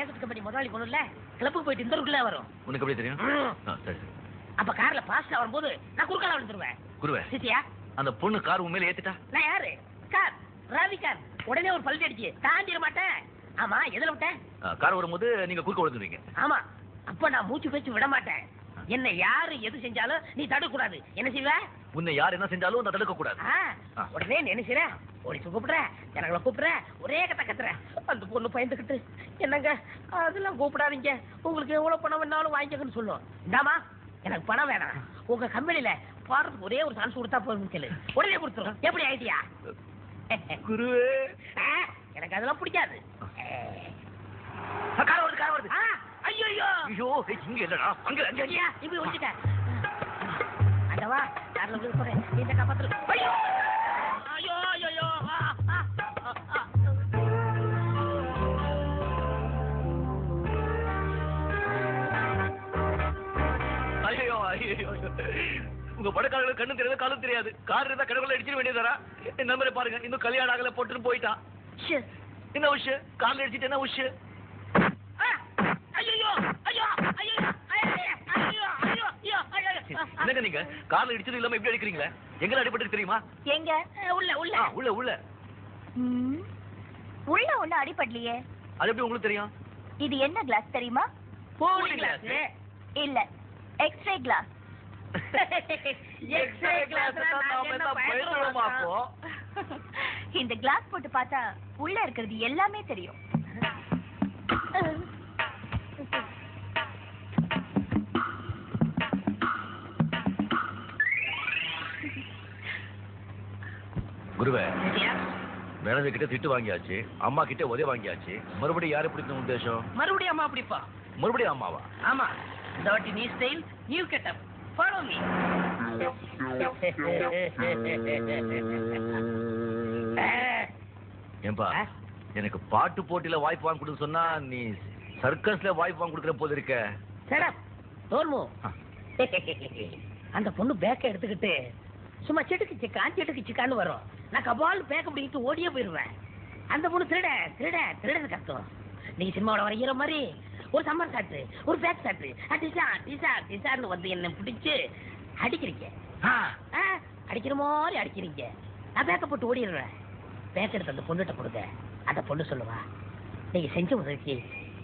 Cassette company முதலாளி பொண்ணுல கிளப்புக்கு போயிட்டு இந்த ஊருக்குள்ள வரும். உனக்கு எப்படி தெரியும்? சரி. அப்ப கார்ல பாஸ்டா வரும்போது நான் குறுக்கால விழுந்துருவேன். குருவே சித்தியா அந்த பொண்ணு கார் உண்மையில ஏத்திட்டா? நான் யாரு? கார் ராவி கார். உடனே ஒரு பல்டி அடிச்சு தாண்டிட மாட்டேன். ஆமா எதுல விட்டேன்? கார் வரும்போது நீங்க குறுக்க விழுந்துருவீங்க. ஆமா அப்ப நான் மூச்சு பேச்சு விட மாட்டேன். என்ன யாரு எது செஞ்சாலும் நீ தடுக்க கூடாது. என்ன செய்வ? உன்னை யார் என்ன செஞ்சாலும் அந்த தடுக்க கூடாது. உடனே நினைச்சிர ஓடி கூப்பிடுற ஜனங்களை கூப்பிடுற ஒரே கத்த கத்துற. அந்த பொண்ணு பயந்துக்கிட்டு என்னங்க அதெல்லாம் கூப்பிடாதீங்க, உங்களுக்கு எவ்வளவு பணம் வேணாலும் வாங்கிக்கன்னு சொல்லும். இந்தாமா எனக்கு பணம் வேணாம், உங்க கம்பெனில பாடுறதுக்கு ஒரே ஒரு சான்ஸ் கொடுத்தா போதும் சொல்லு. உடனே கொடுத்துரும். எப்படி ஐடியா? குருவே எனக்கு அதெல்லாம் பிடிக்காது. கார் வருது கார் வருது. ஐயோ ஐயோ இங்க இல்லடா அங்க அங்க இப்படி ஒழிச்சுக்க. அந்தவா கார்ல விழுந்து போறேன். இந்த காப்பாத்துரு. ஐயோ ஐயோ ஐயோ ஐயோ ஐயோ உங்க படக்காரங்களுக்கு கண்ணு தெரியாது காலும் தெரியாது. கார் இருந்தா கடவுள அடிச்சிட வேண்டியதாரா? என்ன நம்பரை பாருங்க, இன்னும் கல்யாணம் ஆகல போட்டுன்னு போயிட்டான். என்ன விஷயம்? கார்ல அடிச்சிட்டு என்ன விஷயம்? என்னங்க நீங்க கார்ல இடிச்சது இல்லாம எப்படி அடிக்கிறீங்களா? எங்க அடிபட்டு தெரியுமா? எங்க? உள்ள உள்ள உள்ள உள்ள உள்ள ஒண்ணு அடிபடலையே. அது எப்படி உங்களுக்கு தெரியும்? இது என்ன கிளாஸ் தெரியுமா? போலி கிளாஸ் இல்ல, எக்ஸ்ரே கிளாஸ். எக்ஸ்ரே கிளாஸ் நாம என்ன பயப்படுறோமா? அப்போ இந்த கிளாஸ் போட்டு பார்த்தா உள்ள இருக்கிறது எல்லாமே தெரியும். குருவே மேனேஜர் கிட்ட திட்டு வாங்கியாச்சு, அம்மா கிட்ட உதவி வாங்கியாச்சு, மறுபடியும் யாரை பிடிக்கணும் உத்தேசம்? மறுபடியும் அம்மா பிடிப்பா. மறுபடியும் அம்மாவா? ஆமா. இந்த வாட்டி new style new getup. Follow me. ஏன்பா எனக்கு பாட்டு போட்டியில வாய்ப்பு வாங்கி கொடுக்க சொன்னா நீ சர்க்கஸ்ல வாய்ப்பு வாங்கி கொடுக்குற போது இருக்க. சடப் தோர்மு. அந்த பொண்ணு பேக்க எடுத்துக்கிட்டு சும்மா செட்டுக்கு சிக்கான்னு வரும். நான் கபால் பேக்க பிடிக்கிட்டு ஓடியே போயிருவேன். அந்த பொண்ணு திருடன்னு கத்தும். நீங்க சினிமாவோட வரைகிற மாதிரி ஒரு சம்மர் சாட்டு ஒரு பேக் சாட்டு டிசான்னு வந்து என்ன பிடிச்சு அடிக்கிறீங்க. அடிக்கிற மாதிரி அடிக்கிறீங்க. நான் பேக்க போட்டு ஓடிடுவேன். பேக்க எடுத்து அந்த பொண்ணுகிட்ட கொடுங்க. அந்த பொண்ணு சொல்லுவா நீங்க செஞ்ச உதவிக்கு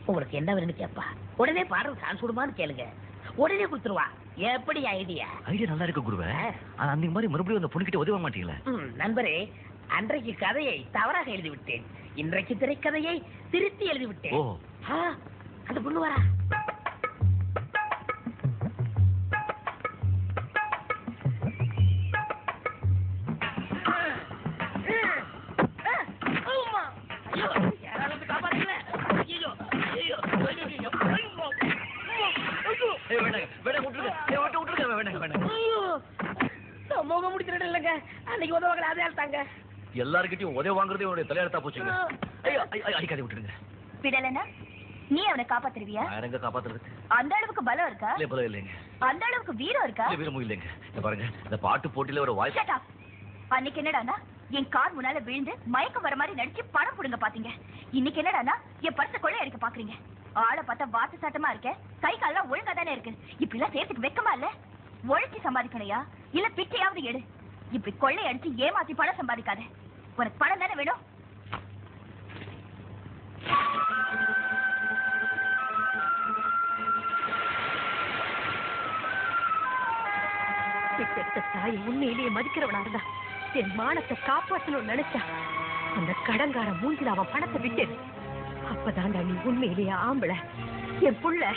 உங்களுக்கு என்ன வேணும்னு கேட்பா. உடனே பாடுறது சான்ஸ் விடுமான்னு கேளுங்க. உடனே கொடுத்துருவா. எப்படி ஐடியா? ஐடியா நல்லா இருக்கு குருவே. ஆனா அந்த மாதிரி மறுபடியும் அந்த பொண்ணுகிட்ட உதவ மாட்டீங்களா? நண்பரே, அன்றைக்கு கதையை தவறாக எழுதிவிட்டேன். இன்றைக்கு திரைக்கதையை திருத்தி எழுதிவிட்டேன். அந்த பொண்ணு வரா. எல்லார்கிட்டயும் உதவி வாங்குறதே உன்னுடைய தலையெழுத்தா போச்சுங்க. அடிக்காதே விட்டுடுங்க. விடலனா நீ அவனை காப்பாத்துருவியா? எங்க காப்பாத்துறது? அந்த அளவுக்கு பலம் இருக்கா? இல்ல பலம் இல்லைங்க. அந்த அளவுக்கு வீரம் இருக்கா? இல்ல வீரமும் இல்லைங்க. பாருங்க இந்த பாட்டு போட்டியில ஒரு வாய்ப்பு. Shut up. அன்னைக்கு என்னடானா என் கார் முன்னால விழுந்து மயக்கம் வர மாதிரி நடிச்சு பணம் புடுங்க பாத்தீங்க. இன்னைக்கு என்னடானா என் பர்ச கொள்ளை அடிக்க பாக்குறீங்க. ஆளை பார்த்தா வாத்து சாட்டமா இருக்க, கை கால்லாம் ஒழுங்கா தானே இருக்கு. இப்படி எல்லாம் சேர்த்துக்கு வெக்கமா இல்ல? உழைச்சி சம்பாதிக்கணையா இல்ல பிச்சையாவது எடு. இப்படி கொள்ளை அடிச்சு ஏமாத்தி பணம் சம்பாதிக்காத. உனக்கு பணம் தானே வேணும்? தாய் உண்மையிலேயே மதிக்கிறவனா இருந்தா என் மானத்தை காப்பாற்றணும்னு நினைச்சா அந்த கடங்கார மூஞ்சில அவன் பணத்தை விட்டு அப்பதான் நீ உண்மையிலேயே ஆம்பளை. என் புள்ள